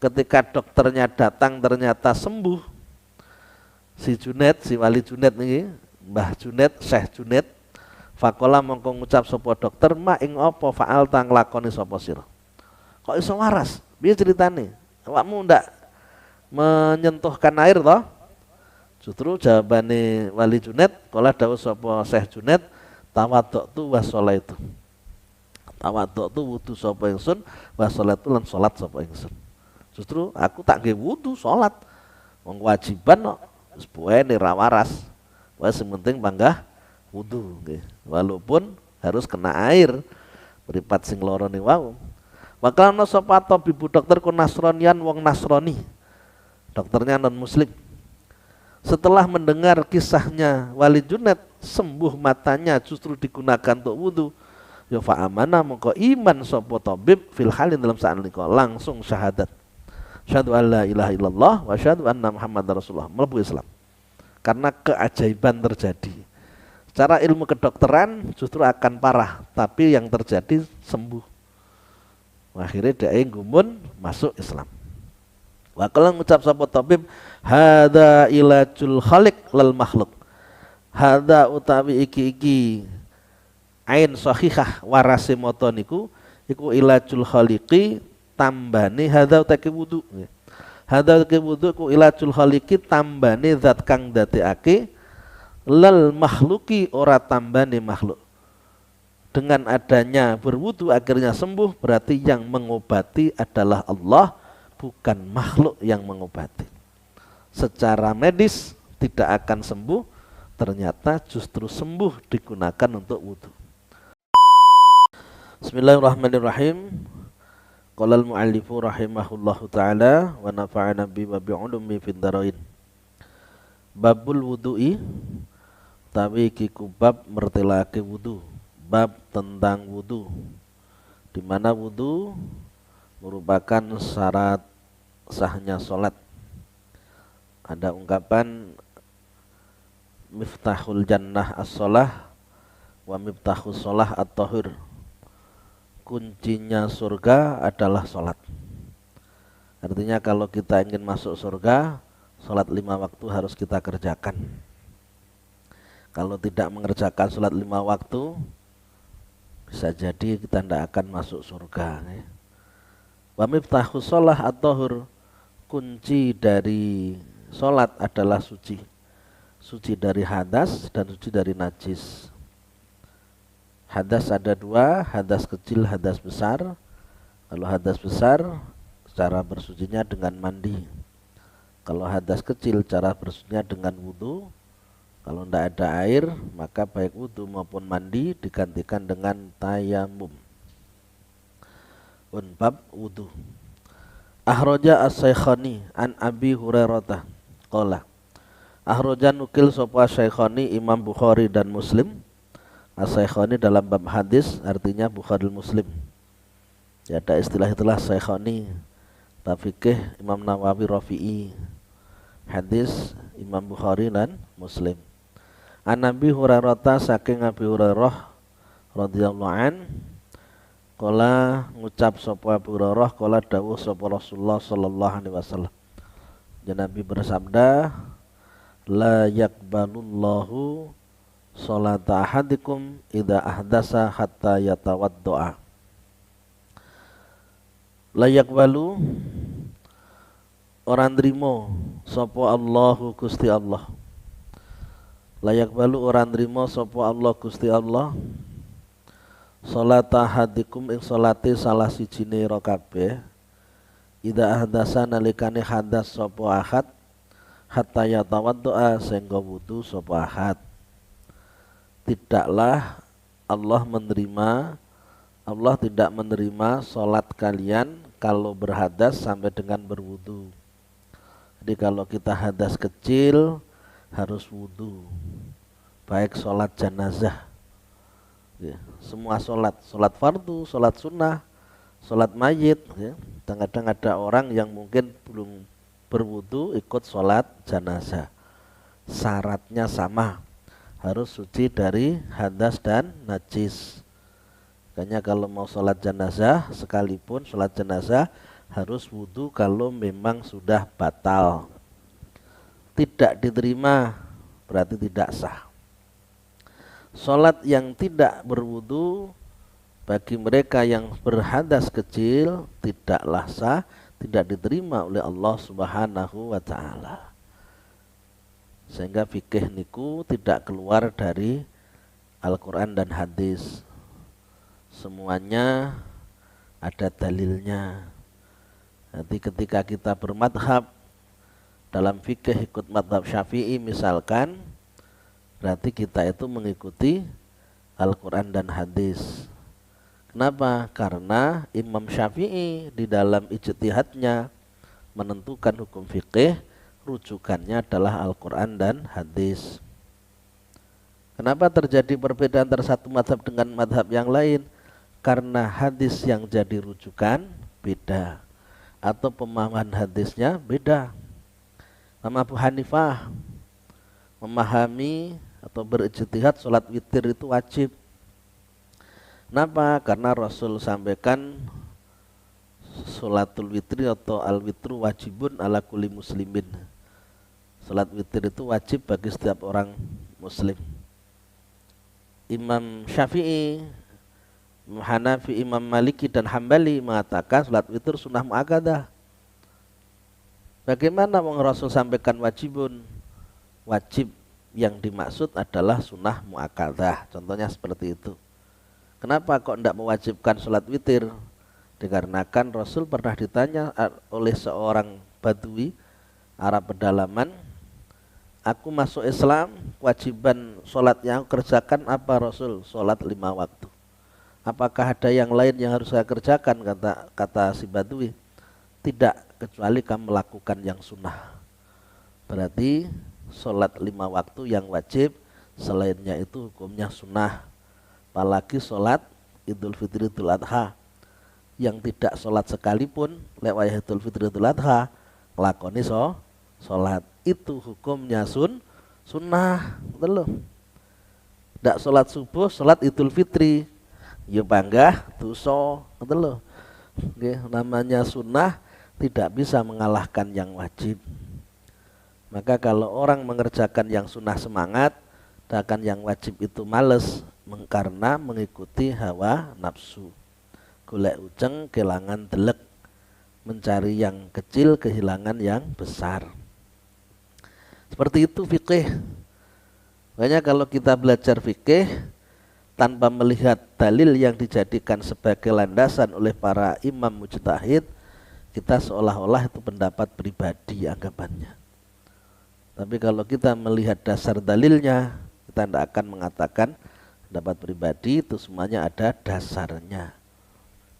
Ketika dokternya datang ternyata sembuh, si Junaid, si Wali Junaid ini, Mbah Junaid, Syekh Junaid, faqala mongko ngucap sapa dokter, ma ing apa faal tang lakoni sapa sira. Kok iso waras? Piye ceritane? Awakmu ndak menyentuhkan air toh? Justru jawabane Wali Junaid, kala dawuh sapa Syekh Junaid, tawaddu wa sholaitu. Tawaddu wudu sapa ingsun, wa sholaitu lan salat sapa ingsun. Justru aku tak nggih wudu salat. Wong kewajiban kok wis buene ra waras. Wis penting panggah wudu nggih. Walaupun harus kena air. Mripat sing loro ni wau. Wakana sapa tabib dokter ku Nasranian wong Nasrani. Dokternya non muslim. Setelah mendengar kisahnya Wali Junaid sembuh matanya justru digunakan untuk wudu. Ya fa amana mongko iman sapa tabib fil halin dalam saat niko langsung syahadat. Syahadu an la ilaha illallah wa syahadu anna Muhammadar Rasulullah, mlebu Islam. Karena keajaiban terjadi. Secara ilmu kedokteran justru akan parah, tapi yang terjadi sembuh. Akhirnya dia gumun masuk Islam. Wa kala ngucap sapa tabib, hadza ilajul khaliq lal makhluk. Hadza utawi iki ain sahihah warase mata niku iku ilajul khaliqi tambane hadza utawi wudu. Hadza utawi wudu ku ilajul khaliqi tambane zat kang dadekake lal makhluki ora tambane makhluk. Dengan adanya berwudu akhirnya sembuh, berarti yang mengobati adalah Allah, bukan makhluk yang mengobati. Secara medis tidak akan sembuh, ternyata justru sembuh digunakan untuk wudu. Bismillahirrahmanirrahim. Qala al-mu'allifu rahimahullahu ta'ala wa nafa'ana bi wa bi'ulumi fid dharain. Babul wudu'i tawi iki bab mertelake wudu. Bab tentang wudu, di mana wudu merupakan syarat sahnya sholat. Ada ungkapan miftahul jannah as-sholah wa miftahus sholah at-tahur. Kuncinya surga adalah sholat. Artinya kalau kita ingin masuk surga, sholat 5 waktu harus kita kerjakan. Kalau tidak mengerjakan sholat 5 waktu, bisa jadi kita tidak akan masuk surga. Wa miftahus sholah at-tahur, kunci dari sholat adalah suci. Suci dari hadas dan suci dari najis. Hadas ada 2, hadas kecil, hadas besar. Kalau hadas besar, cara bersucinya dengan mandi. Kalau hadas kecil, cara bersucinya dengan wudu. Kalau tidak ada air, maka baik wudu maupun mandi digantikan dengan tayamum. Bab wudu. Ahroja as-Saikhani an Abi Hurairah qala. Ahroja nukil sapa Saikhani Imam Bukhari dan Muslim. As-Saikhani dalam bab hadis artinya Bukhari Muslim. Ya, ada istilah-istilah Saikhani. Fikih Imam Nawawi Rafi'i. Hadis Imam Bukhari dan Muslim. An Abi Hurairah saking Abi Hurairah radhiyallahu an qala ngucap sapa Abu Hurairah qala dawuh sapa Rasulullah sallallahu alaihi wasallam. Nabi bersabda, la yaqbalullahu sholata ahadikum idza ahdasa hatta yatawaddoa. La yaqbalu orang nrimo sapa Allahu Gusti Allah. Layak balu orang nrimo sapa Allah Gusti Allah salata hadikum ing salate salah sijine ira kabeh idza ahdasa nalikane hadas sapa ahad hatta yatawaddoa sehingga wudu sapa ahad. Tidaklah Allah tidak menerima salat kalian kalau berhadas sampai dengan berwudu. Jadi kalau kita hadas kecil harus wudu, baik sholat jenazah, ya, semua sholat fardu, sholat sunnah, sholat mayit. Ya. Kadang-kadang ada orang yang mungkin belum berwudu ikut sholat jenazah. Syaratnya sama, harus suci dari hadas dan najis. Makanya kalau mau sholat jenazah sekalipun sholat jenazah harus wudu kalau memang sudah batal. Tidak diterima berarti tidak sah. Salat yang tidak berwudu bagi mereka yang berhadas kecil tidaklah sah, tidak diterima oleh Allah Subhanahu wa taala. Sehingga fikih niku tidak keluar dari Al-Qur'an dan hadis. Semuanya ada dalilnya. Nanti ketika kita bermadhab dalam fikih ikut madhab Syafi'i misalkan, berarti kita itu mengikuti Al-Quran dan hadis. Kenapa? Karena Imam Syafi'i di dalam ijtihadnya menentukan hukum fikih, rujukannya adalah Al-Quran dan hadis. Kenapa terjadi perbedaan antara satu madhab dengan madhab yang lain? Karena hadis yang jadi rujukan beda, atau pemahaman hadisnya beda. Imam Abu Hanifah memahami atau berijtihad sholat witir itu wajib. Kenapa? Karena Rasul sampaikan sholatul witri atau al-witru wajibun ala kulli muslimin. Sholat witir itu wajib bagi setiap orang muslim. Imam Syafi'i, Imam Hanafi, Imam Maliki dan Hambali mengatakan sholat witir sunnah muakkadah. Bagaimana Rasul sampaikan wajibun? Wajib yang dimaksud adalah sunnah muakkadah. Contohnya seperti itu. Kenapa kok tidak mewajibkan sholat witir? Dikarenakan Rasul pernah ditanya oleh seorang Badui Arab pedalaman, aku masuk Islam, kewajiban sholat yang aku kerjakan apa Rasul? Sholat 5 waktu. Apakah ada yang lain yang harus saya kerjakan? Kata si Badui, tidak, kecuali kamu melakukan yang sunnah. Berarti sholat 5 waktu yang wajib, selainnya itu hukumnya sunnah. Apalagi sholat Idul Fitri Idul Adha, yang tidak sholat sekalipun lewat Idul Fitri Idul Adha ngelakoni sholat, itu hukumnya sunnah. Betul loh. Tidak sholat subuh, sholat Idul Fitri, ya bangga dosa. Betul loh. Oke, namanya sunnah tidak bisa mengalahkan yang wajib. Maka kalau orang mengerjakan yang sunnah semangat, sedangkan yang wajib itu males, karena mengikuti hawa nafsu. Golek ujeng kehilangan delek, mencari yang kecil kehilangan yang besar. Seperti itu fikih. Makanya kalau kita belajar fikih tanpa melihat dalil yang dijadikan sebagai landasan oleh para imam mujtahid, kita seolah-olah itu pendapat pribadi anggapannya. Tapi kalau kita melihat dasar dalilnya, kita tidak akan mengatakan pendapat pribadi, itu semuanya ada dasarnya.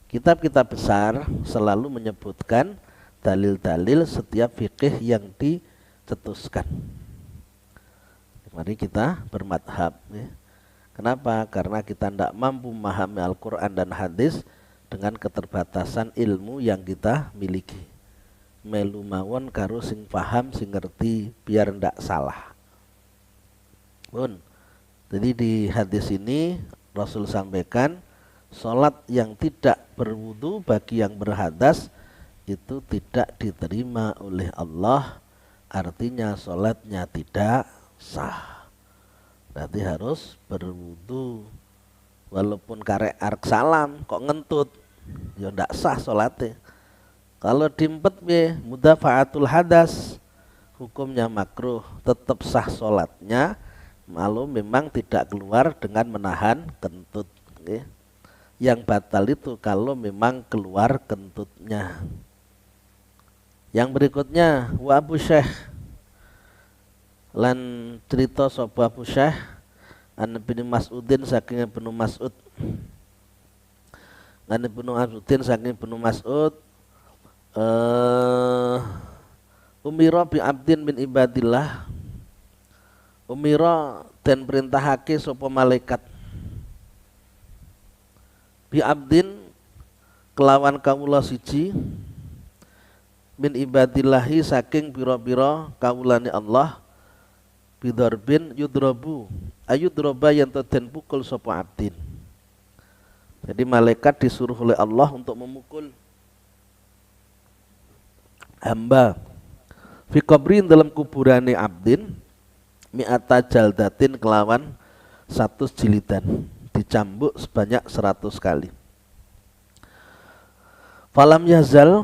Kitab-kitab besar selalu menyebutkan dalil-dalil setiap fikih yang dicetuskan. Mari kita bermadhab. Kenapa? Karena kita tidak mampu memahami Al-Quran dan hadis dengan keterbatasan ilmu yang kita miliki. Melu mawon karo sing paham sing ngerti biar ndak salah. Pun. Jadi di hadis ini Rasul sampaikan sholat yang tidak berwudu bagi yang berhadas itu tidak diterima oleh Allah, artinya sholatnya tidak sah. Berarti harus berwudu. Walaupun karek arek salam kok ngentut, ya ndak sah sholatnya. Kalau diempet mudafa'atul hadas, hukumnya makruh, tetap sah sholatnya, malu memang tidak keluar dengan menahan kentut. Yang batal itu kalau memang keluar kentutnya. Yang berikutnya wa Abu Syekh lan cerita sapa Abu Syekh an Ibnu Mas'udin saking Ibnu Mas'ud. Lan Ibnu Mas'udin saking Ibnu Mas'ud umira bi abdin min ibadillah, umira dan perintahake sapa malaikat bi abdin kelawan kawula siji min ibadillahi saking pira-pira kawulane Allah bidarbin yudrabu ayudroba yang den pukul sapa abdin. Jadi malaikat disuruh oleh Allah untuk memukul hamba fi qabrin dalam kuburane abdin mi'ata jaldatin kelawan 100 jilidan, dicambuk sebanyak 100 kali. Falam yazal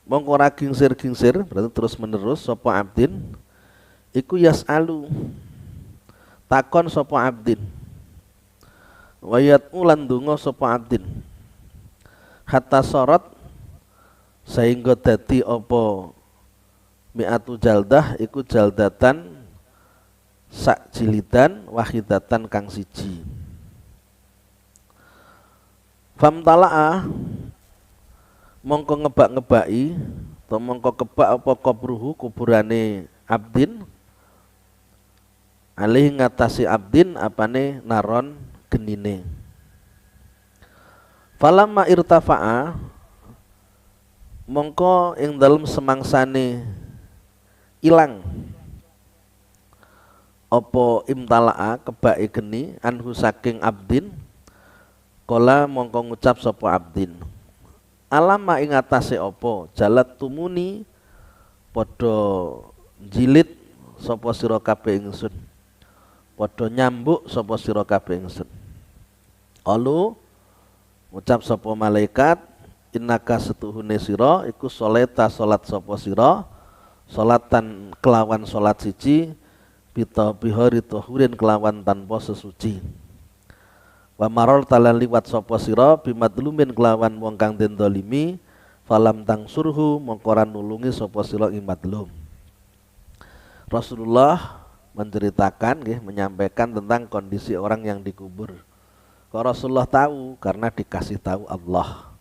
mongko ora gingsir-gingsir, berarti terus menerus sapa abdin iku yas'alu takon sapa abdin wayat ulan donga sapa abdin hatta sorot sehingga dadi apa mi'atu jaldah iku jaldatan sak jilidan wahidatan kang siji. Famtala'a mongko ngebak-ngebaki atau mongko kebak apa kubruhu kuburane abdin alih ngatasi abdin apane naron genine. Falamma irtafa'a mongko ing dalem semangsane ilang apa imtala'a kebake geni anhu saking abdin kala mongko ngucap sapa abdin alama ing atase apa jalat tumuni padha jilid sapa sira kabeh ingsun padha nyambuk sapa sira kabeh ingsun. Alu ngucap sapa malaikat innaka setuhune sira iku sholeta salat sapa sira salatan kelawan salat siji bita bihari tuhurin kelawan tanpa sesuci. Wa marol talan liwat sapa sira bimadlumin kelawan wong kang den dolimi falam tangsurhu mongko ora nulungi sapa sira ing madlum. Rasulullah menceritakan menyampaikan tentang kondisi orang yang dikubur. Kok Rasulullah tahu karena dikasih tahu Allah.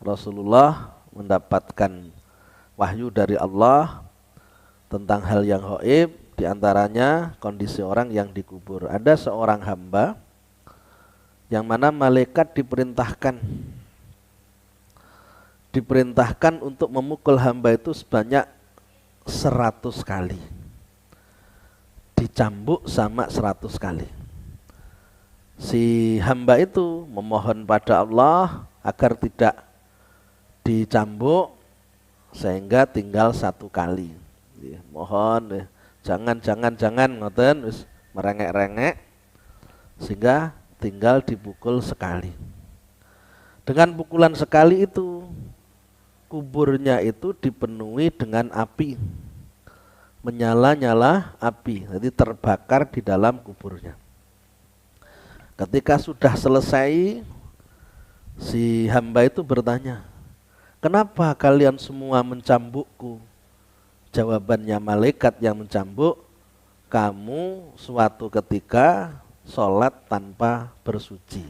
Rasulullah mendapatkan wahyu dari Allah tentang hal yang gaib. Di antaranya kondisi orang yang dikubur. Ada seorang hamba yang mana malaikat diperintahkan untuk memukul hamba itu sebanyak 100 kali. Dicambuk sama 100 kali. Si hamba itu memohon pada Allah agar tidak dicambuk sehingga tinggal 1 kali. Mohon jangan ngoten wis merengek-rengek sehingga tinggal dipukul sekali. Dengan pukulan sekali itu kuburnya itu dipenuhi dengan api, menyala-nyala api, jadi terbakar di dalam kuburnya. Ketika sudah selesai, si hamba itu bertanya, kenapa kalian semua mencambukku? Jawabannya malaikat yang mencambuk, kamu suatu ketika sholat tanpa bersuci.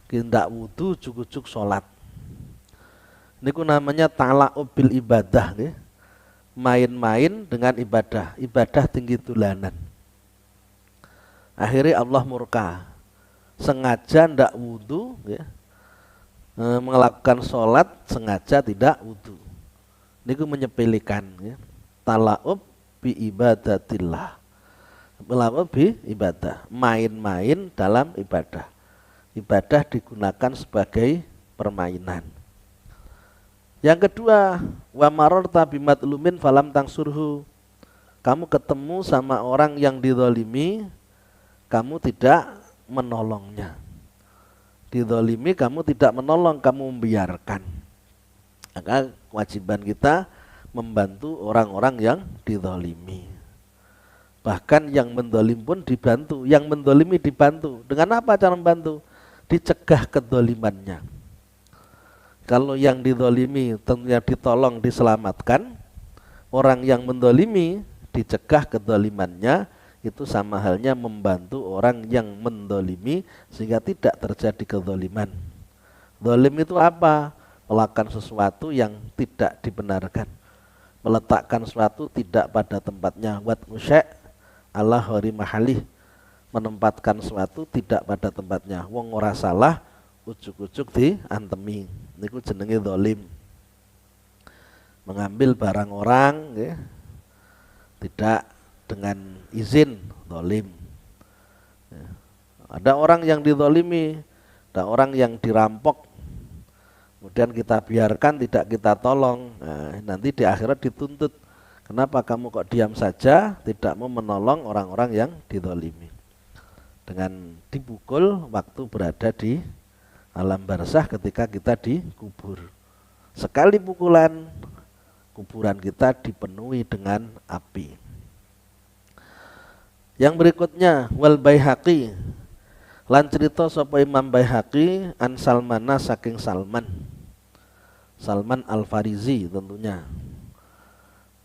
Tidak wudu cukup sholat. Ini namanya tala'ub bil ibadah. Main-main dengan ibadah. Ibadah tinggi tulanan. Akhirnya Allah murka. Sengaja tidak wudu, melakukan sholat sengaja tidak wudu. Ini menyepelekan. Tala'ub bi ibadatillah. Tala'ub bi ibadah. Main-main dalam ibadah. Ibadah digunakan sebagai permainan. Yang kedua, wa mararta bimadlumin falam tangsurhu. Kamu ketemu sama orang yang dizalimi, kamu tidak menolongnya. Dizalimi kamu tidak menolong, kamu membiarkan. Maka kewajiban kita membantu orang-orang yang dizalimi. Bahkan yang menzalim pun dibantu, yang menzalimi dibantu. Dengan apa cara membantu? Dicegah kedzalimannya. Kalau yang dizalimi tentunya ditolong, diselamatkan. Orang yang menzalimi dicegah kedzalimannya, itu sama halnya membantu orang yang menzalimi sehingga tidak terjadi kedzaliman. Zalim itu apa? Melakukan sesuatu yang tidak dibenarkan. Meletakkan sesuatu tidak pada tempatnya. Wat musyai' ala ghairi mahalih. Menempatkan sesuatu tidak pada tempatnya. Wong ora salah, ujuk-ujuk diantemi. Niku jenenge zalim. Mengambil barang orang tidak dengan izin, zalim. Ada orang yang dizalimi, ada orang yang dirampok. kemudian kita biarkan, tidak kita tolong, nah, nanti di akhirat dituntut. Kenapa kamu kok diam saja, tidak mau menolong orang-orang yang dizalimi? Dengan dipukul waktu berada di alam barzah ketika kita dikubur. Sekali pukulan, kuburan kita dipenuhi dengan api. Yang berikutnya, wal Baihaqi, lan cerita sapa Imam Baihaqi an Salmana saking Salman Al-Farizi tentunya.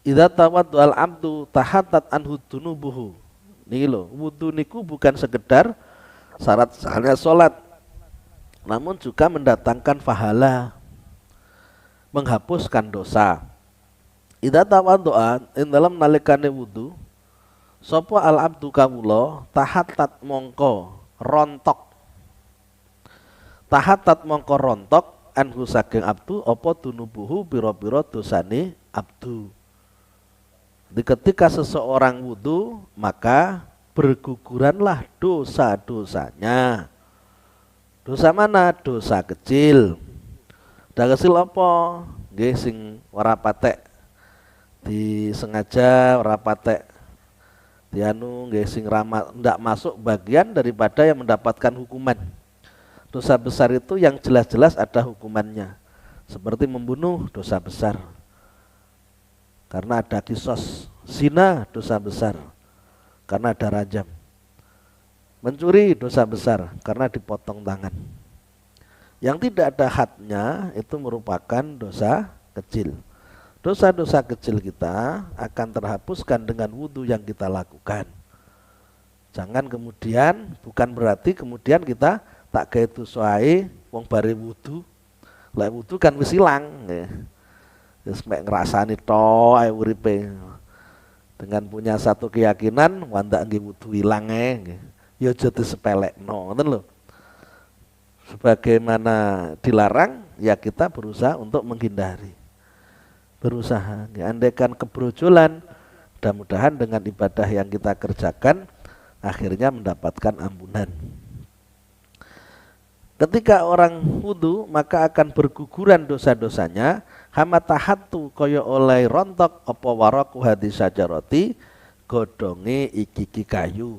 Idza tawaddu al-abdu tahattat anhu dunubuhu. Niki lho, wudu niku bukan sekedar syarat sahnya salat, namun juga mendatangkan pahala, menghapuskan dosa. Idza tawaddu'a ing dalam nalikane wudu sapa al-abdu kawula tahattat mongko rontok. Tahattat mongko rontok anhu saking abdu apa dunubuhu pira-pira dosane abdu. Jadi ketika seseorang wudu, maka berguguranlah dosa-dosanya. Dosa mana? Dosa kecil. Dosa kecil apa? Nggih sing ora patek disengaja, ora patek dianu, nggih sing ndak masuk bagian daripada yang mendapatkan hukuman. Dosa besar itu yang jelas-jelas ada hukumannya. Seperti membunuh, dosa besar. Karena ada kisos. Zina, dosa besar. Karena ada rajam. Mencuri, dosa besar. Karena dipotong tangan. Yang tidak ada hadnya itu merupakan dosa kecil. Dosa-dosa kecil kita akan terhapuskan dengan wudhu yang kita lakukan. Jangan kemudian, bukan berarti kemudian kita tak kayak itu soai wong bare wudhu. Lek wudhu kan wis ilang. Wis mek ngrasani tok ae uripe. Dengan punya satu keyakinan wanda nggih wudu ilang ae. Ya aja disepelekno, ngoten lho. Sebagaimana dilarang, ya kita berusaha untuk menghindari. Berusaha, andaikan kebrojolan, mudah-mudahan dengan ibadah yang kita kerjakan akhirnya mendapatkan ampunan. Ketika orang wudu maka akan berguguran dosa-dosanya, hamatahatu kaya oleh rontok apa waraku hadis sajaroti godonge iki kayu.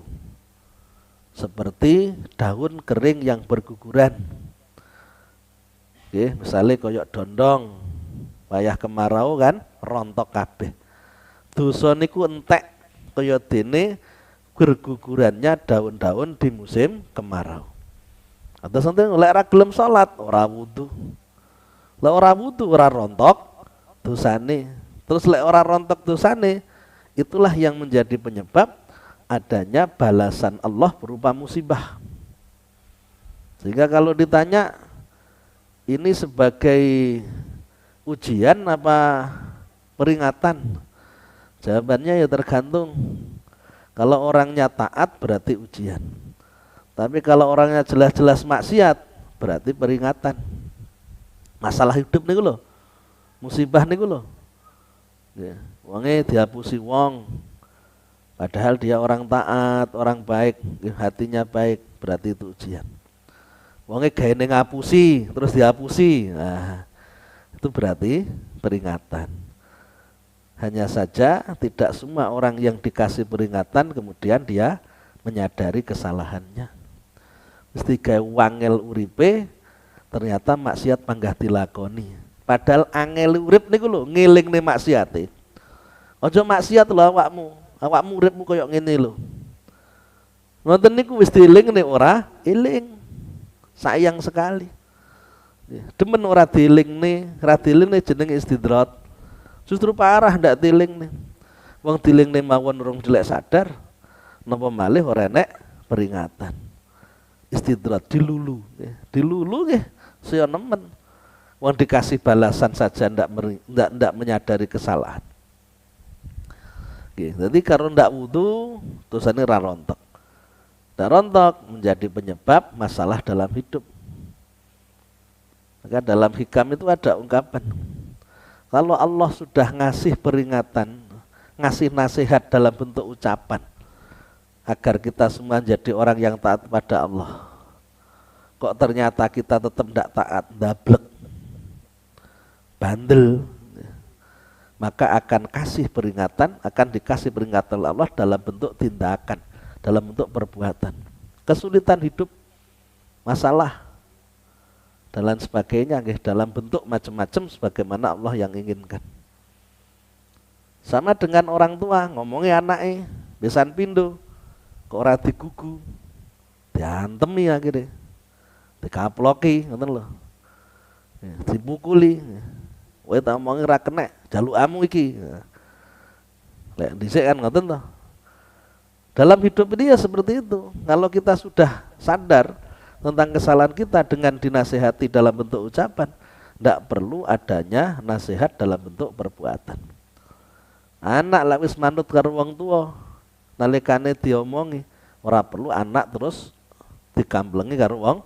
Seperti daun kering yang berguguran. Oke, misalnya kaya dondong, wayah kemarau kan rontok kabeh. Dosa niku entek kaya dene bergugurannya daun-daun di musim kemarau. Atau sampai lek ora gelem salat, ora wudu. Lek ora wudu ora rontok dosane. Terus lek ora rontok dosane, itulah yang menjadi penyebab adanya balasan Allah berupa musibah. Sehingga kalau ditanya ini sebagai ujian apa peringatan? Jawabannya ya tergantung. Kalau orangnya taat berarti ujian. Tapi kalau orangnya jelas-jelas maksiat berarti peringatan. Masalah hidup niku lho. Musibah niku lho. Ya, wonge dihapusi wong. Padahal dia orang taat, orang baik, hatinya baik, berarti itu ujian. Wonge gaene ngapusi, terus dihapusi. Nah, itu berarti peringatan. Hanya saja tidak semua orang yang dikasih peringatan kemudian dia menyadari kesalahannya. Mesti gawe wangel uripe ternyata maksiat panggah dilakoni. Padahal angel urip niku lho ngelingne maksiate. Aja maksiat lho awakmu. Awakmu uripmu koyo ngene lho. Ngoten niku wis dielingne ora eling. Sayang sekali. Demen ora dielingne, ora dielingne jenenge istidrat. Justru parah ndak dielingne. Wong dielingne mawon urung dilek sadar. Napa malih ora enek peringatan. Istidrat dilulu nggih saya nemen wong dikasih balasan saja ndak menyadari kesalahan. Nggih, jadi kalau ndak wudu dosane ra rontok. Ndak rontok menjadi penyebab masalah dalam hidup. Maka dalam hikam itu ada ungkapan kalau Allah sudah ngasih peringatan, ngasih nasihat dalam bentuk ucapan agar kita semua jadi orang yang taat pada Allah. Kok ternyata kita tetap tidak taat, ndablek. bandel, maka akan dikasih peringatan Allah dalam bentuk tindakan, dalam bentuk perbuatan. Kesulitan hidup, masalah, dan lain sebagainya, dalam bentuk macam-macam sebagaimana Allah yang inginkan. Sama dengan orang tua, ngomongnya anaknya, besan pindo, kok ora digugu, diantemi akhirnya, dikaploki, ngoten lho, dipukuli, kowe tak omongi ra kenek, jalukamu iki. Lek dhisik kan ngoten toh. Dalam hidup ini ya seperti itu. Kalau kita sudah sadar tentang kesalahan kita dengan dinasihati dalam bentuk ucapan, tidak perlu adanya nasihat dalam bentuk perbuatan. Anak lek wis manut karo wong tuwa, nalikane diomongi, ora perlu anak terus digamblengi karo wong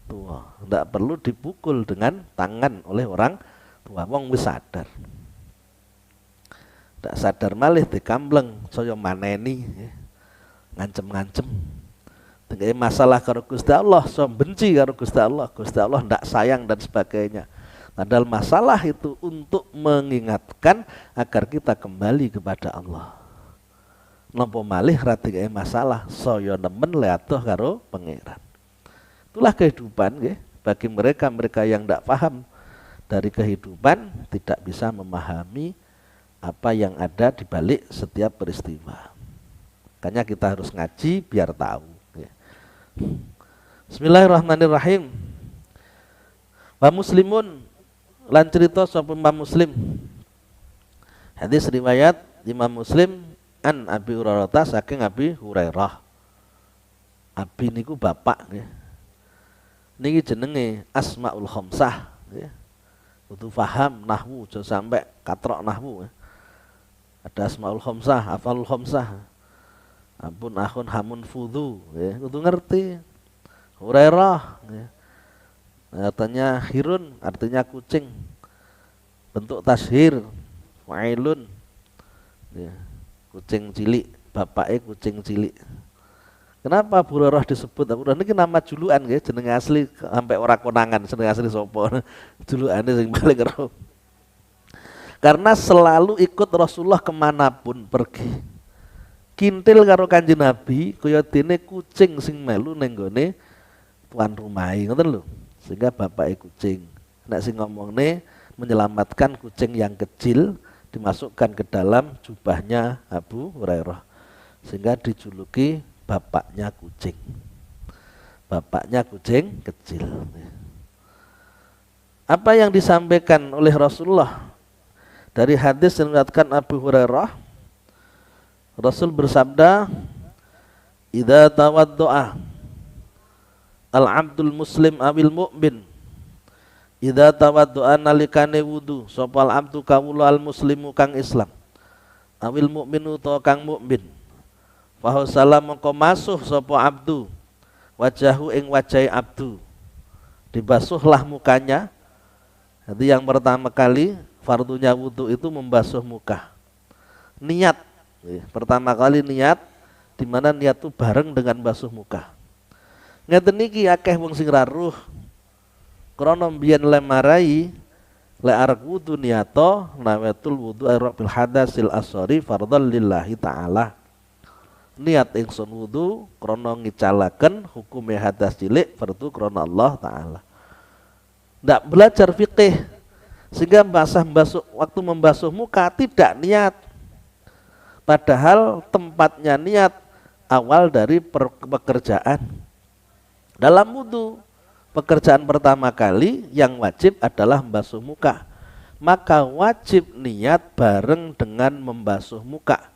tua. Tidak perlu dipukul dengan tangan oleh orang tua. Wong wis sadar. Tidak sadar malih dikambleng, saya maneni, ngancem-ngancem. Dengan masalah karo Gusti Allah, so benci karo Gusti Allah ndak sayang dan sebagainya. Padahal masalah itu untuk mengingatkan agar kita kembali kepada Allah. Napa malih ra digawe masalah, saya nemen le atuh karo pangeran. Itulah kehidupan nggih. Bagi mereka yang ndak paham dari kehidupan, tidak bisa memahami apa yang ada di balik setiap peristiwa. Makanya kita harus ngaji biar tahu. Bismillahirrahmanirrahim. Wa muslimun lan cerita sapa Imam Muslim. Hadis riwayat Imam Muslim an Abi Hurairah saking Abi Hurairah. Abi niku bapak nggih. Niki jenenge Asmaul Khamsah nggih. Kudu paham nahwu aja sampai katrok nahwu. Ada Asmaul Khamsah, Afalul Khamsah. Ampun akhun hamun fudhu, ya, kudu ngerti. Hurairah, ya. Artinya hirun, artinya kucing. Bentuk tashir, wa'ilun, ya. Kucing cilik, bapaknya kucing cilik. Kenapa Abu Hurairah disebut Abu Hurairah? Ini nama julukan, ya, jeneng asli sampai orang konangan, jeneng asli sopo. Julukannya sing paling ero. Karena selalu ikut Rasulullah kemanapun pergi. Kintil karo Kanjeng Nabi kaya dene kucing sing melu ning gone tuan rumahe ngoten lho. Sehingga bapake kucing. Nek sing ngomongne menyelamatkan kucing yang kecil dimasukkan ke dalam jubahnya Abu Hurairah. Sehingga dijuluki bapaknya kucing. Bapaknya kucing kecil. Apa yang disampaikan oleh Rasulullah dari hadis yang diriwayatkan Abu Hurairah, Rasul bersabda, "Idza tawaddoa al-'abdul muslim awil mu'min." Idza tawaddoa nalikane wudu sapa al-'abdu kawula al-muslimu kang Islam. Awil mu'minu ta kang mukmin. Fa salam mongko masuh sapa abdu wajahu ing wajahi abdu. Dibasuhlah mukanya. Jadi yang pertama kali fardunya wudu itu membasuh muka. Niat pertama kali niat, di mana niat itu bareng dengan basuh muka. Ngeten niki akeh wong sing raruh. Krana mbiyen le marai le arep wudu niato nawatul wudu rabbil hadasil asghari fardhal lillahi taala. Niat ingsun wudu krana ngicalaken hukume hadas cilik fardu krana Allah taala. Ndak belajar fikih sehingga waktu membasuh muka tidak niat. Padahal tempatnya niat awal dari pekerjaan. Dalam wudu, pekerjaan pertama kali yang wajib adalah membasuh muka. Maka wajib niat bareng dengan membasuh muka.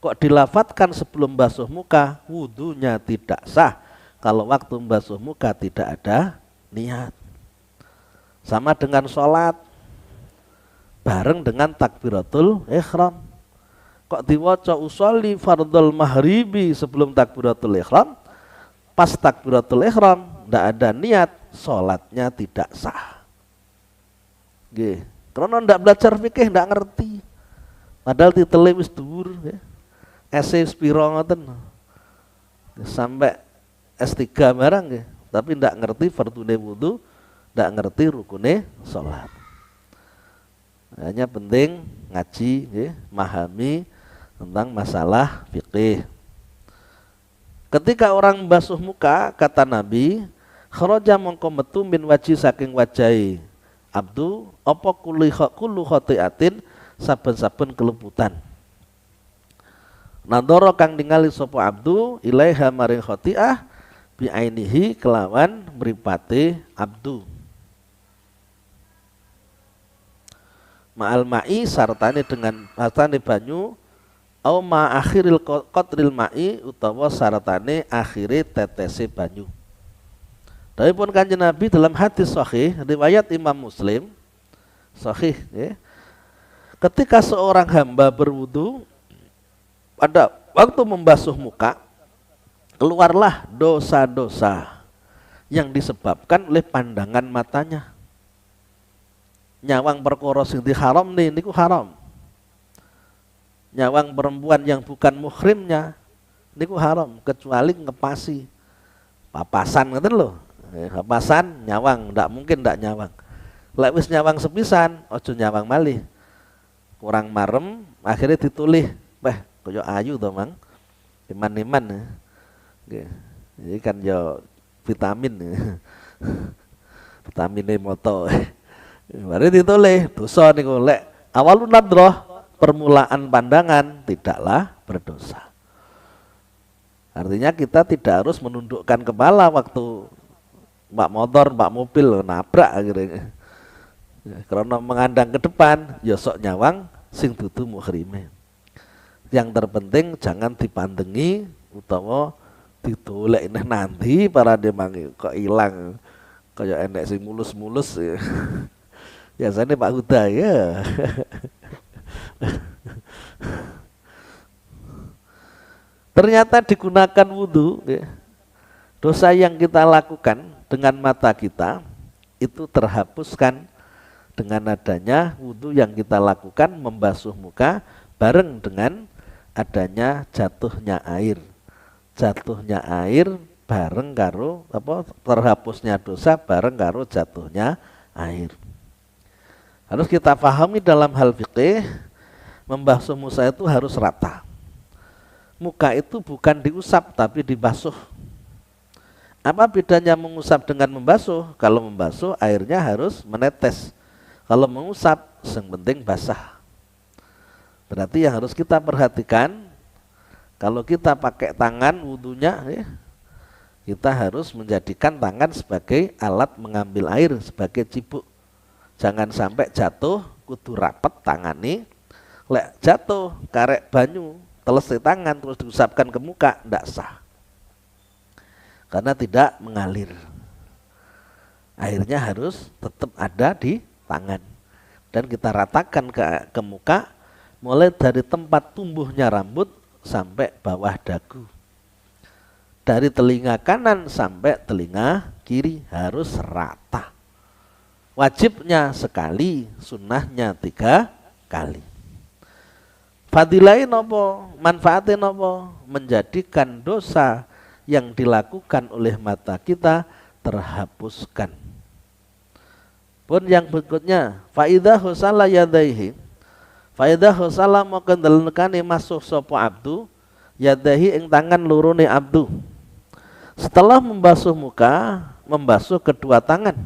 Kok dilafatkan sebelum basuh muka, wudunya tidak sah. Kalau waktu membasuh muka tidak ada niat. Sama dengan sholat, bareng dengan takbiratul ihram. Kok diwaca usolli fardhul maghribi sebelum takbiratul ihram, pas takbiratul ihram ndak ada niat, salatnya tidak sah. Nggih, karena ndak belajar fikih ndak ngerti. Padahal titele wis dhuwur nggih. S.E. spiro ngoten. Sampai S3 barang nggih, tapi ndak ngerti fardune wudu, ndak ngerti rukune salat. Hanya penting ngaji, ya, memahami tentang masalah fikih. Ketika orang membasuh muka, kata Nabi, kharaja mongko metu min waji saking wajai abdu apa kullu khati'atin saben-saben kelebutan. Nadoro kang ningali sapa abdu ilaiha maring khati'ah bi ainihi kelawan mripate abdu. Ma'al ma'i sartane dengan sartane banyu au ma akhiril qatril ma'i utawa sartane akhire tetese banyu. Dawuhipun Kanjeng Nabi dalam hadis sahih riwayat Imam Muslim sahih, ya. Ketika seorang hamba berwudu pada waktu membasuh muka, keluarlah dosa-dosa yang disebabkan oleh pandangan matanya. Nyawang perkara sing diharam niku haram. Nyawang perempuan yang bukan muhrimnya niku haram kecuali ngepasi. Papasan ngoten lho. Papasan nyawang ndak mungkin ndak nyawang. Lek wis nyawang sepisan aja nyawang malih. Kurang marem akhirnya ditulih, "Weh, kaya ayu to, Mang." Iman-iman. Nggih. Iki kan ya vitamin. Vitamine moto. Mari ditulih dosa niku lek awalun nadroh permulaan pandangan tidaklah berdosa. Artinya kita tidak harus menundukkan kepala waktu mbak motor, mbak mobil nabrak akhirnya. Karena mengandang ke depan, ya sok nyawang sing dudu muhrime. Yang terpenting jangan dipandengi utawa ditolek nanti para demangi kok ilang kaya enek sing mulus-mulus ya. Biasanya Pak Huda ya. Ternyata digunakan wudhu, ya. Dosa yang kita lakukan dengan mata kita itu terhapuskan dengan adanya wudhu yang kita lakukan membasuh muka bareng dengan adanya jatuhnya air. Jatuhnya air bareng karo terhapusnya dosa bareng karo jatuhnya air. Harus kita pahami dalam hal fikih, membasuh muka itu harus rata. Muka itu bukan diusap tapi dibasuh. Apa bedanya mengusap dengan membasuh? Kalau membasuh airnya harus menetes. Kalau mengusap yang penting basah. Berarti yang harus kita perhatikan, kalau kita pakai tangan wudunya, ya, kita harus menjadikan tangan sebagai alat mengambil air, sebagai cibuk. Jangan sampai jatuh, kudu rapet tangani. Lek jatuh karek banyu, teles di tangan terus diusapkan ke muka, ndak sah. Karena tidak mengalir. Airnya harus tetap ada di tangan. Dan kita ratakan ke muka, mulai dari tempat tumbuhnya rambut sampai bawah dagu. Dari telinga kanan sampai telinga kiri harus rata. Wajibnya sekali, sunnahnya 3 kali. Fadilain nopo, manfaatin nopo, menjadikan dosa yang dilakukan oleh mata kita terhapuskan. Pun yang berikutnya, faidah husala yadaihi, faidah husala mau kendalekane masuk sopo abdu, yadaihi ing tangan lurune abdu. Setelah membasuh muka, membasuh kedua tangan.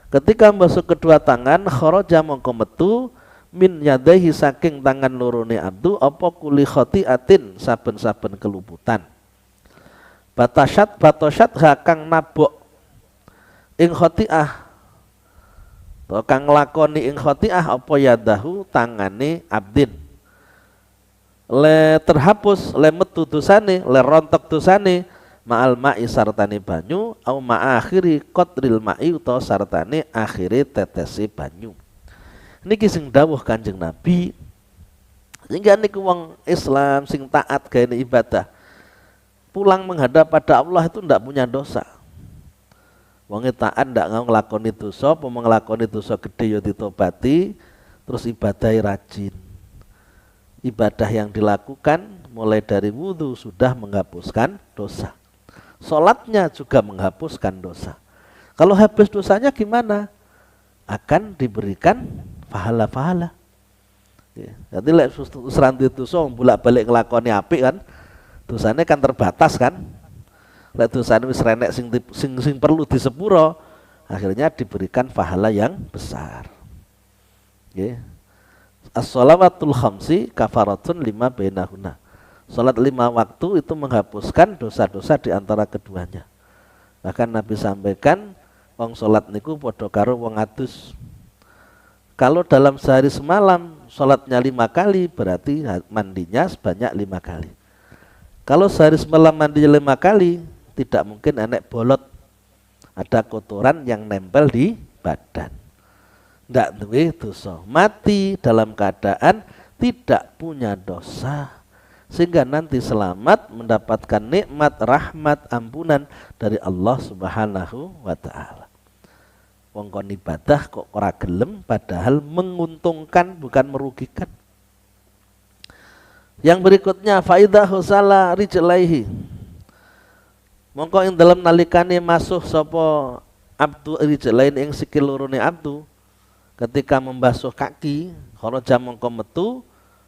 Ketika membasuh kedua tangan, kharaja mongko metu min yadaihi saking tangan lurune abdu apa kuli khati'atin saben-saben keluputan. Batasyat hakang nabok ing khati'ah to kang nglakoni ing khati'ah apa yadahu tangane abdin. Le terhapus le metu dosane, le rontok dosane ma'al ma'i sartane banyu au ma'akhiri qatril ma'i utawa sartane akhire tetesi banyu. Niki sing dawuh Kanjeng Nabi, sehingga niku wong Islam sing taat gawe ibadah pulang menghadap pada Allah itu ndak punya dosa. Wong taat ndak nglakoni dosa, apa nglakoni dosa gede ya ditobati, terus ibadah rajin. Ibadah yang dilakukan mulai dari wudu sudah menghapuskan dosa. Salatnya juga menghapuskan dosa. Kalau habis dosanya gimana? Akan diberikan pahala-pahala. Jadi lek seranti dosa bolak-balik nglakoni apik kan, dosane kan terbatas kan. Lek dosane wis renek sing perlu disepuro, akhirnya diberikan pahala yang besar. Nggih. As-shalawatul khamsi kafaratun lima bainahuna. Salat 5 waktu itu menghapuskan dosa-dosa di antara keduanya. Bahkan Nabi sampaikan wong salat niku padha karo wong adus. Kalau dalam sehari semalam sholatnya 5 kali, berarti mandinya sebanyak 5 kali. Kalau sehari semalam mandinya 5 kali, tidak mungkin enek bolot, ada kotoran yang nempel di badan. Ndak duwe dosa, mati dalam keadaan tidak punya dosa, sehingga nanti selamat mendapatkan nikmat rahmat ampunan dari Allah Subhanahu wa ta'ala. Wong kon ibadah kok ora gelem, padahal menguntungkan bukan merugikan. Yang berikutnya faidah husala rijlaihi. Mongko ing dalem nalikane masuh sapa abdu rijlain ing sikil lorone abdu ketika membasuh kaki, kharaja mongko metu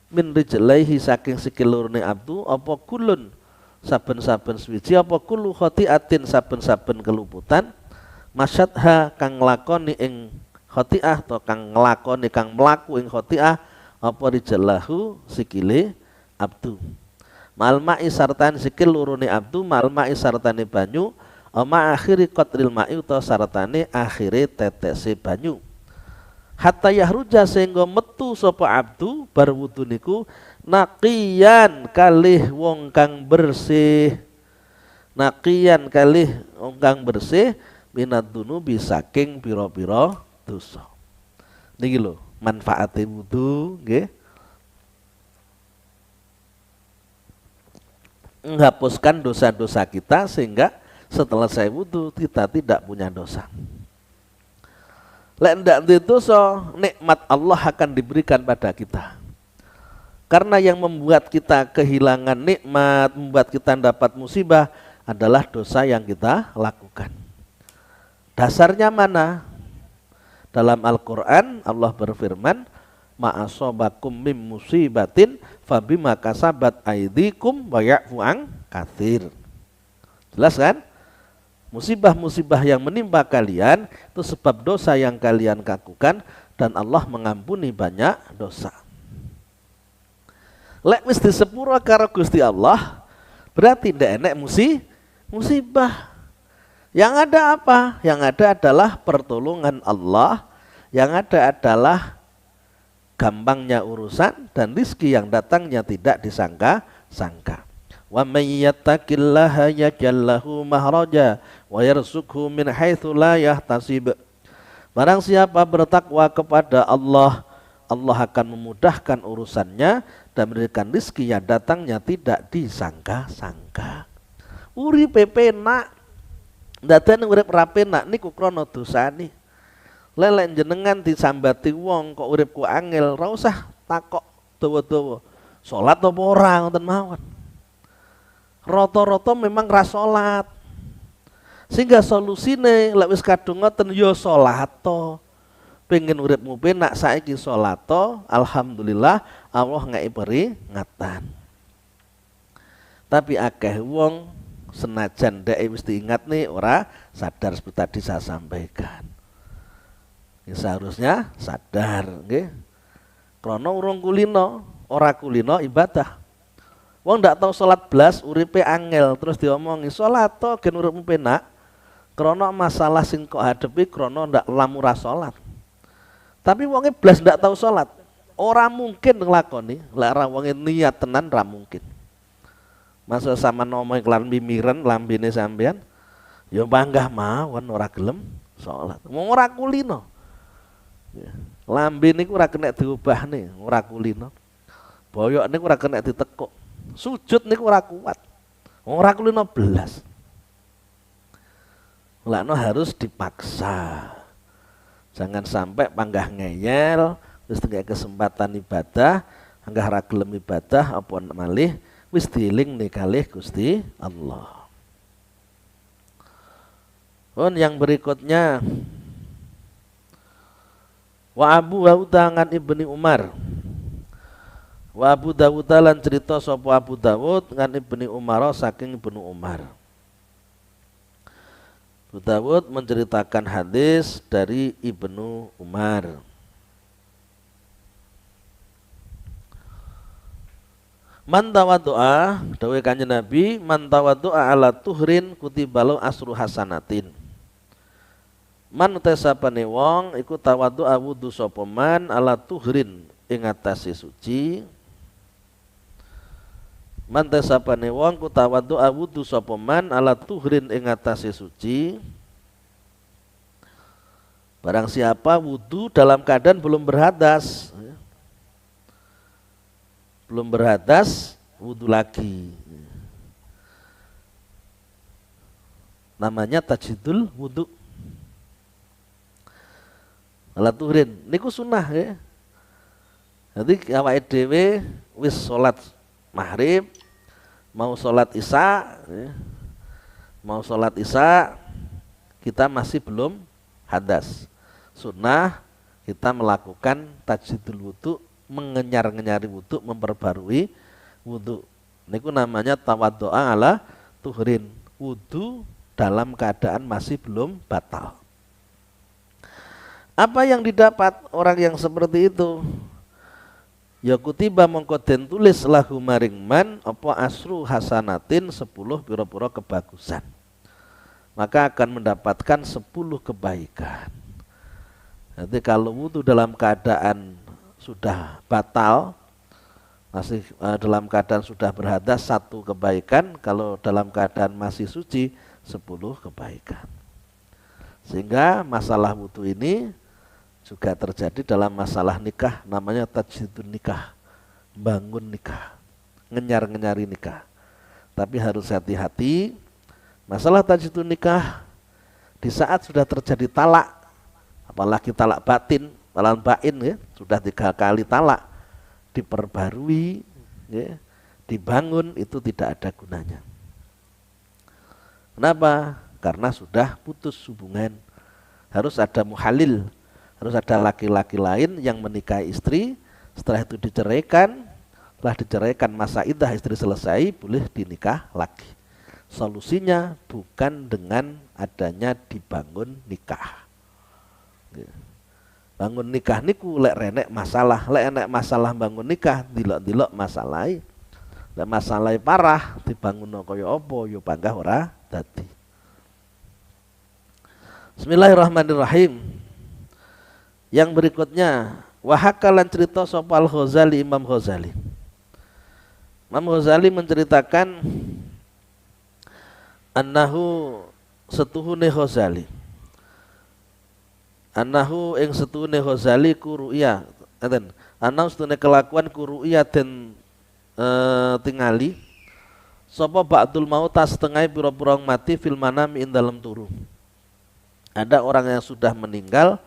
min rijlaihi saking sikil lorone abdu apa kulun saben-saben suwiji apa kulu khati'atin saben-saben keluputan masyadha kang nglakoni ing khoti'ah atau kang nglakoni kang mlaku ing khoti'ah apa rijalahu sikile abdu mal ma'i sartane sikil lurune abdu mal ma'i sartane banyu ama akhiri qatril ma'i utawa sartane akhire tetese banyu hatta yahruja sehingga metu sapa abdu bar wudu niku naqiyan kalih wong kang bersih naqiyan kalih wong kang bersih minat dunubi saking pira-pira dosa. Niki lho manfaate wudu nggih. Menghapuskan dosa-dosa kita sehingga setelah saya wudu kita tidak punya dosa. Lek ndak duwe dosa, nikmat Allah akan diberikan pada kita. Karena yang membuat kita kehilangan nikmat, membuat kita dapat musibah adalah dosa yang kita lakukan. Dasarnya mana? Dalam Al-Quran Allah berfirman ma'asobakum mim musibatin fabima kasabat aidikum wa ya'fu an katsir. Jelas kan? Musibah-musibah yang menimpa kalian itu sebab dosa yang kalian lakukan dan Allah mengampuni banyak dosa. Lek wis disepuro karo Gusti Allah berarti ndak enek musibah. Yang ada apa? Yang ada adalah pertolongan Allah, yang ada adalah gampangnya urusan dan rizki yang datangnya tidak disangka-sangka. Wa may yattaqillaha yaj'al lahu mahraja wa yarzuqhu min haitsu la yahtasib. Barang siapa bertakwa kepada Allah, Allah akan memudahkan urusannya dan memberikan rizki yang datangnya tidak disangka-sangka. Uripe penak. Ndadan urip rapi nak niku krana dosane. Lelek jenengan disambati wong kok uripku angel, ora usah takok dawa-dawa. Salat apa ora ngoten mawon. Rata-rata memang ra salat. Sehingga solusine lek wis kadung ngoten ya salat to. Pengen uripmu penak saiki salat to, alhamdulillah Allah ngeki peringatan. Tapi akeh wong senajan ndek mesti ingat nih ora sadar seperti tadi saya sampaikan. Ya, seharusnya sadar nggih. Krana urung kulino, ora kulino ibadah. Wong ndak tahu salat blas uripe angel terus diomongi salat to gen uripmu penak. Krana masalah sing kok hadepi krana ndak lamu ra salat. Tapi wonge blas ndak tahu salat. Ora mungkin nglakoni, lek ora wonge niat tenan ra mungkin. Masa sama nomor iklan mimiren lambene sampean ya banggah mawon ora gelem salat. Wong ora kulino. Lambe niku ora kena diubahne, ora kulino. Boyok niku ora kena ditekuk. Sujud niku ora kuat. Ora kulino belas. Lakno harus dipaksa. Jangan sampai panggah ngeyel wis tengah kesempatan ibadah, anggah ora gelem ibadah apa malih wis dieling nih kalih Gusti Allah. Yang berikutnya Wa Abu Dawud ngan Ibni Umar. Wa Abu Dawud lan cerita sapa Abu Dawud ngan Ibni Umar saking Ibnu Umar. Abu Dawud menceritakan hadis dari Ibnu Umar. Man tawaddu'a, dawuh Kanjeng Nabi, man tawaddu'a ala tuhrin kutibalu asru hasanatin. Man tesapane wong iku tawaddu'a wudu sapa man ala tuhrin ing atase suci. Man tesapane wong ku tawaddu'a wudu sapa man ala tuhrin ing atase suci. Barang siapa wudu dalam keadaan belum berhadas, belum berhadas, wudu lagi. Namanya tajdidul wudu. Ala tuhrin niku sunah ya. Jadi awake dhewe wis salat maghrib, mau salat isya, ya. Mau salat isya kita masih belum hadas. Sunnah kita melakukan tajdidul wudu, mengenyar-ngenyari wudu, memperbarui wudu. Niku namanya tawaddu'a ala tuhrin, wudu dalam keadaan masih belum batal. Apa yang didapat orang yang seperti itu? Ya kutiba mongko den tulis lahu maring man apa asru hasanatin 10 pira-pira kebagusan. Maka akan mendapatkan 10 kebaikan. Jadi kalau wudu dalam keadaan sudah batal, masih dalam keadaan sudah berhadas 1 kebaikan, kalau dalam keadaan masih suci 10 kebaikan. Sehingga masalah wudu ini juga terjadi dalam masalah nikah, namanya tajdidun nikah, bangun nikah, ngenyar-ngenyari nikah. Tapi harus hati-hati, masalah tajdidun nikah di saat sudah terjadi talak, apalagi talak batin, talak bain ya, sudah 3 kali talak, diperbarui ya, dibangun, itu tidak ada gunanya. Kenapa? Karena sudah putus hubungan. Harus ada muhalil, harus ada laki-laki lain yang menikahi istri, setelah itu diceraikan. Setelah diceraikan masa iddah istri selesai, boleh dinikah lagi. Solusinya bukan dengan adanya dibangun nikah. Bangun nikah niku lek renek masalah, lek enek masalah bangun nikah dilok-dilok masalah. Lek masalah parah dibangun kaya apa yo panggah ora dadi. Bismillahirrahmanirrahim. Yang berikutnya, wahakalan cerita sapa Al-Ghazali, Imam Ghazali. Imam Ghazali menceritakan annahu setuhune Ghazali. Annahu ing setuhune Ghazali kuru'ya, ngaten. Annahu setuhune kelakuan kuru'ya den tingali sapa ba'dul mauta setengah pira-pira mati fil manami ing dalem turu. Ada orang yang sudah meninggal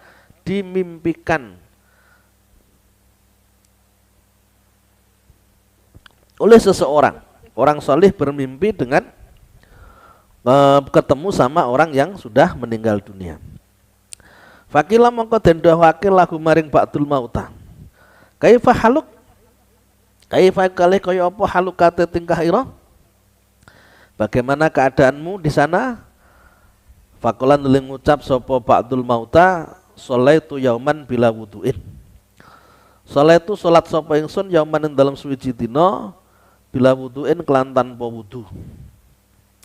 dimimpikan oleh seseorang. Orang soleh bermimpi dengan ketemu sama orang yang sudah meninggal dunia. Fakila mongko den dawakil lagu maring ba'dul mauta. Kaifa haluk? Kaifa kalih kaya apa halukate tingkah ira? Bagaimana keadaanmu di sana? Fakulan nuling ngucap sapa ba'dul mauta, sholaitu yauman bila wudu'in. Sholaitu salat sapa ingsun yauman ing dalem suwiji dina bila wudu'in kelan tanpa wudu.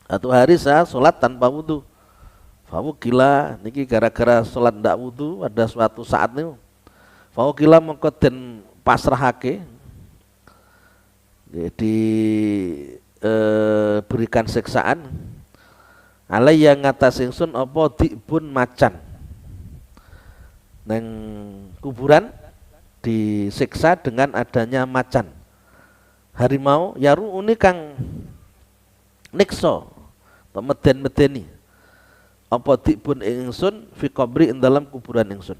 Satu hari saya salat tanpa wudu. Fawukila niki gara-gara salat ndak wudu, ada suatu saat niku. Fawukila mengko den pasrahake, berikan siksaan. Alayya ngatas ingsun apa dibun macan. Neng kuburan disiksa dengan adanya macan. Harimau yaru uni kang nikso atau meden-medeni apa dibun ingsun fi qabri ing dalam kuburan ingsun.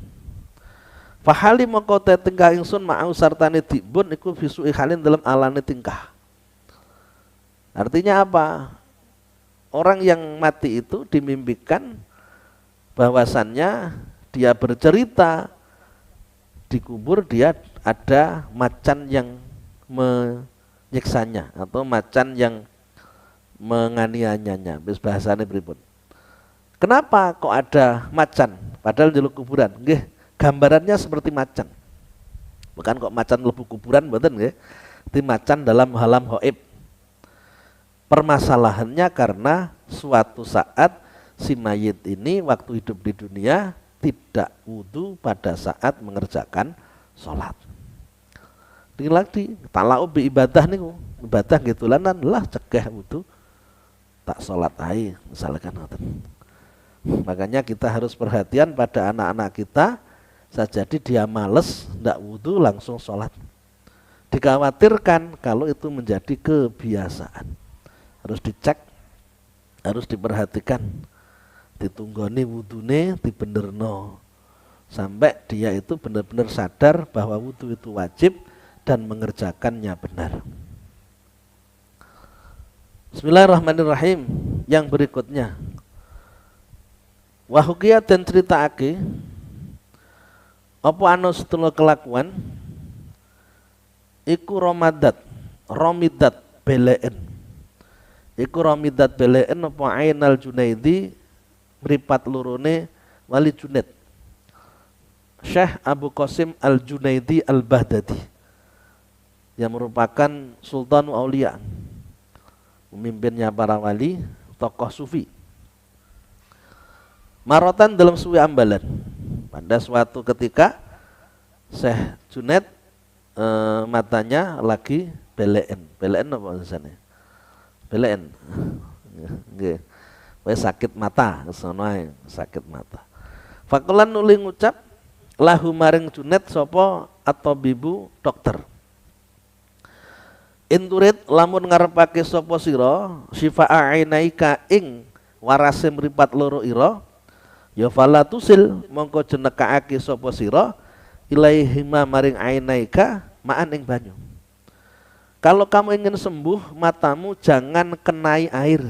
Fahali mongko te tingkah ingsun ma'au sartane dibun iku fisui halin dalam alane tingkah. Artinya apa? Orang yang mati itu dimimpikan bahwasannya dia bercerita dikubur dia ada macan yang menyiksanya atau macan yang menganiayanya. Bis bahasane pripun? Kenapa kok ada macan padahal di kuburan? Nggih, gambarannya seperti macan. Bukan kok macan lebu kuburan mboten nggih. Di macan dalam alam gaib. Permasalahannya karena suatu saat si mayit ini waktu hidup di dunia tidak wudu pada saat mengerjakan sholat. Lagi talau bi ibadah niku, ibadah gitu lanan lah cegah wudu tak sholat ae misalkan ngoten. Makanya kita harus perhatian pada anak-anak kita, sajadi dia males ndak wudu langsung sholat. Dikhawatirkan kalau itu menjadi kebiasaan. Harus dicek, harus diperhatikan, ditunggoni wudune, dibenerno sampai dia itu benar-benar sadar bahwa wudu itu wajib dan mengerjakannya benar. Bismillahirrahmanirrahim. Yang berikutnya, wahukiyah dan ceritaake apa anu setelah kelakuan iku romidat belen. Iku romidat belen apa Ainal Junaidi mripat lurune Wali Junaid Syekh Abu Qasim Al-Junaidi Al-Baghdadi yang merupakan Sultan Aulia, pemimpinnya para wali, tokoh sufi. Marotan dalam suwi ambalan. Pada suatu ketika Syekh Junaid matanya lagi belen apa sana? Belen. Nggih. Wes sakit mata, sono sakit mata. Fakulan nuli ngucap lahu maring Junaid sapa atau bibu dokter. Inturid lamun ngarepake sapa sira syifa'a ainaika ing warase mripat loro ira ya fala tusil mongko jenekaake sapa sira ilaihima maring ainaika ma'an ing banyu. Kalau kamu ingin sembuh, matamu jangan kenai air.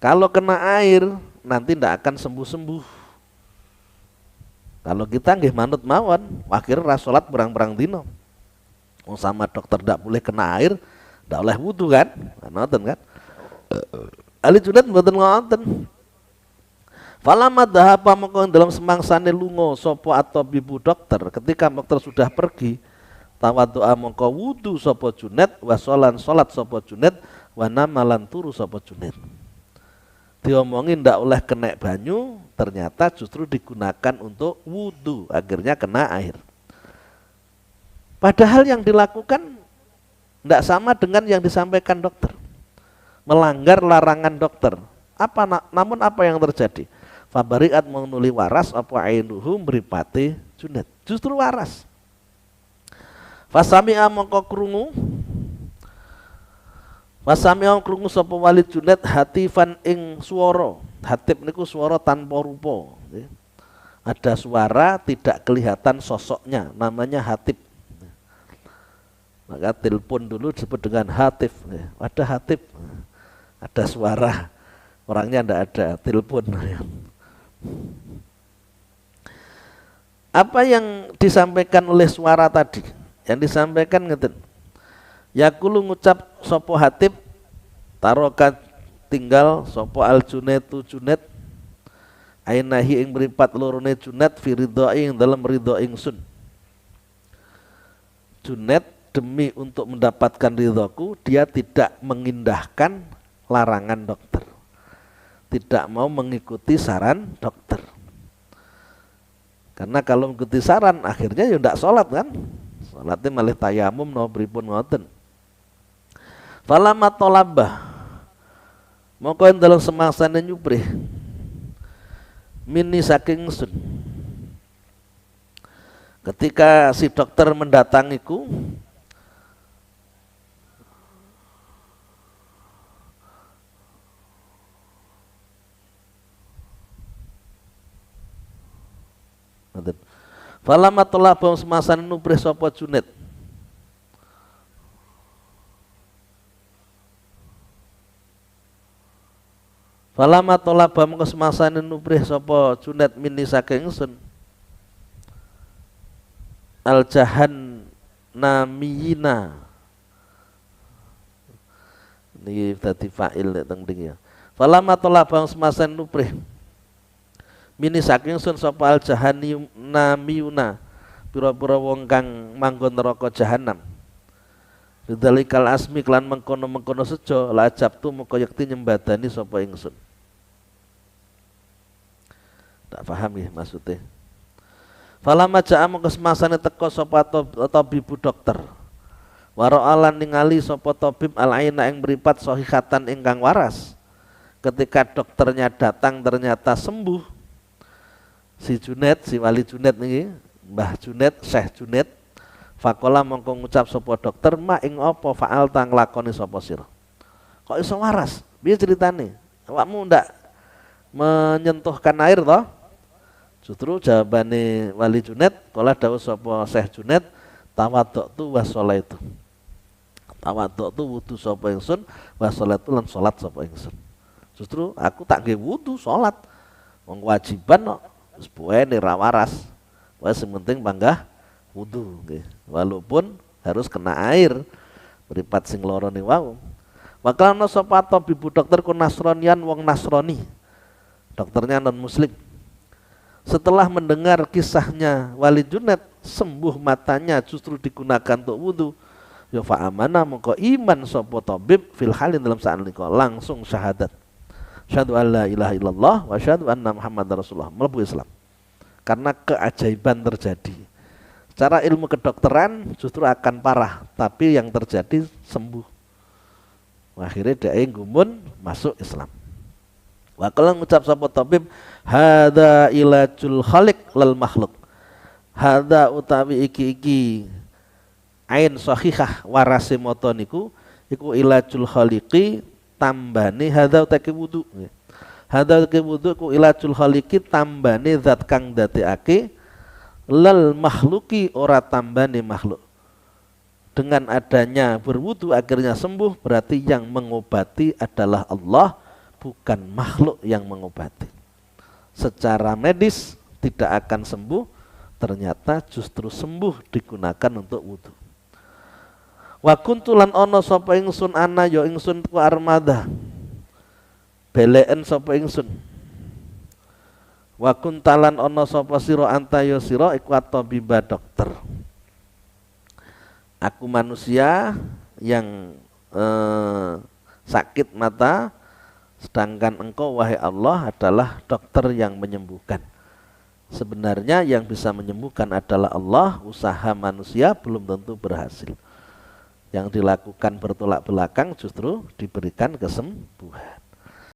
Kalau kena air nanti ndak akan sembuh-sembuh. Kalau kita nggih manut mawon, akhir ra salat berang-berang dino. Sama dokter ndak boleh kena air, ndak oleh wudu kan? Ngoten kan? Ali Junaid mboten ngoten. Falamma dhahaba mongko dalam semangsane lunga sapa atau bibu dokter, ketika dokter sudah pergi, tawaddu'a mongko wudu sapa Junaid wa salat sapa Junaid wa namalan turu sapa Junaid. Diomongin ndak oleh kena banyu, ternyata justru digunakan untuk wudu, akhirnya kena air. Padahal yang dilakukan ndak sama dengan yang disampaikan dokter. Melanggar larangan dokter. Namun apa yang terjadi? Fabariat menuli waras apa ainuhu mripate Junaid. Justru waras. Fasami'a mongko krungu sapa Wali Junaid hatifan ing swara. Hatib niku swara tanpa rupa. Ada suara tidak kelihatan sosoknya, namanya hatib. Maka telepon dulu disebut dengan hatif. Ada hatib, ada suara, orangnya tidak ada, telepon. Apa yang disampaikan oleh suara tadi? Yang disampaikan ngeten. Yaqulu ngucap sapa hatib taroka tinggal sapa al Junaidu Junaid ainahi ing mripat lorone Junaid fi ridha'i ing dalem ridha ingsun. Junaid demi untuk mendapatkan ridhaku dia tidak mengindahkan larangan dokter. Tidak mau mengikuti saran dokter. Karena kalau mengikuti saran akhirnya ya ndak sholat kan. Sholatnya malah tayamum no pripun ngoten. Falamma talabah moko dalam semangsane nyuprih mini saking sun. Ketika si dokter mendatangiku, falamma talabah semangsane nuprih sapa Junaid. Falamma talabah mongko semangsane nuprih sapa Junaid mini saking ingsun. al-jahannamiyina. Ini dadi fa'il nek teng mriki ya. Falamma talabang semasan nuprih mini saking sun sapa al-jahannamiyuna pira-pira wong kang manggon neraka jahanam. Bidzalikal asmi klan mengkono-mengkono sejo la ajabtu moko yekti nyembadani sapa ingsun. Tak paham ya maksudnya. Falamma ja'a moko semasane teka sapa tabibu dokter. Wara'alan ningali sapa tabib al-aina ing mripat sahihatan ingkang waras. Ketika dokternya datang ternyata sembuh. Si Junaid, si Wali Junaid niki, Mbah Junaid, Syekh Junaid, faqala mongko ngucap sapa dokter, "Ma ing apa faal tang lakoni sapa sira?" Kok iso waras? Piye ceritane? Awakmu ndak menyentuhkan air toh? Justru jawabane Wali Junaid, kala dawuh sapa Syekh Junaid, tawaddu wa sholaitu. Tawaddu wudu sapa ingsun, wa sholaitu lan salat sapa ingsun. Justru aku tak nggih wudu salat. Wong kewajiban kok wis buene ra waras. Wes sing penting panggah wudu nggih. Walaupun harus kena air mripat sing loro ni wau. Wakalana sapa tabibu dokter ku Nasranian wong Nasrani. Dokternya non muslim. Setelah mendengar kisahnya Wali Junaid sembuh matanya justru digunakan untuk wudu. Ya fa amana mongko iman sapa tabib fil halin dalam saat niko langsung syahadat. Syahadu an la ilaha illallah wa syahadu anna Muhammadar Rasulullah, mlebu Islam. Karena keajaiban terjadi. Secara ilmu kedokteran justru akan parah, tapi yang terjadi sembuh. Akhirnya dia gumun masuk Islam. Wa qala ngucap sapa tabib, hadza ilajul khaliq lal makhluk. Hadza utawi iki ain sahihah warase mata niku iku ilajul khaliqi tambane hadza utawi wudu. Hadza utawi wudu ku ilajul khaliqi tambane zat kang dadekake lal makhluki ora tambane makhluk. Dengan adanya berwudu akhirnya sembuh, berarti yang mengobati adalah Allah, bukan makhluk yang mengobati. Secara medis tidak akan sembuh, ternyata justru sembuh digunakan untuk wudu. Wa kuntulan ono sapa ingsun ana ya ingsun ku armada. Beleken sapa ingsun. Wa kuntalan ono sapa sira anta ya sira iku tabibah dokter. Aku manusia yang sakit mata, sedangkan engkau wahai Allah adalah dokter yang menyembuhkan. Sebenarnya yang bisa menyembuhkan adalah Allah, usaha manusia belum tentu berhasil. Yang dilakukan bertolak belakang justru diberikan kesembuhan.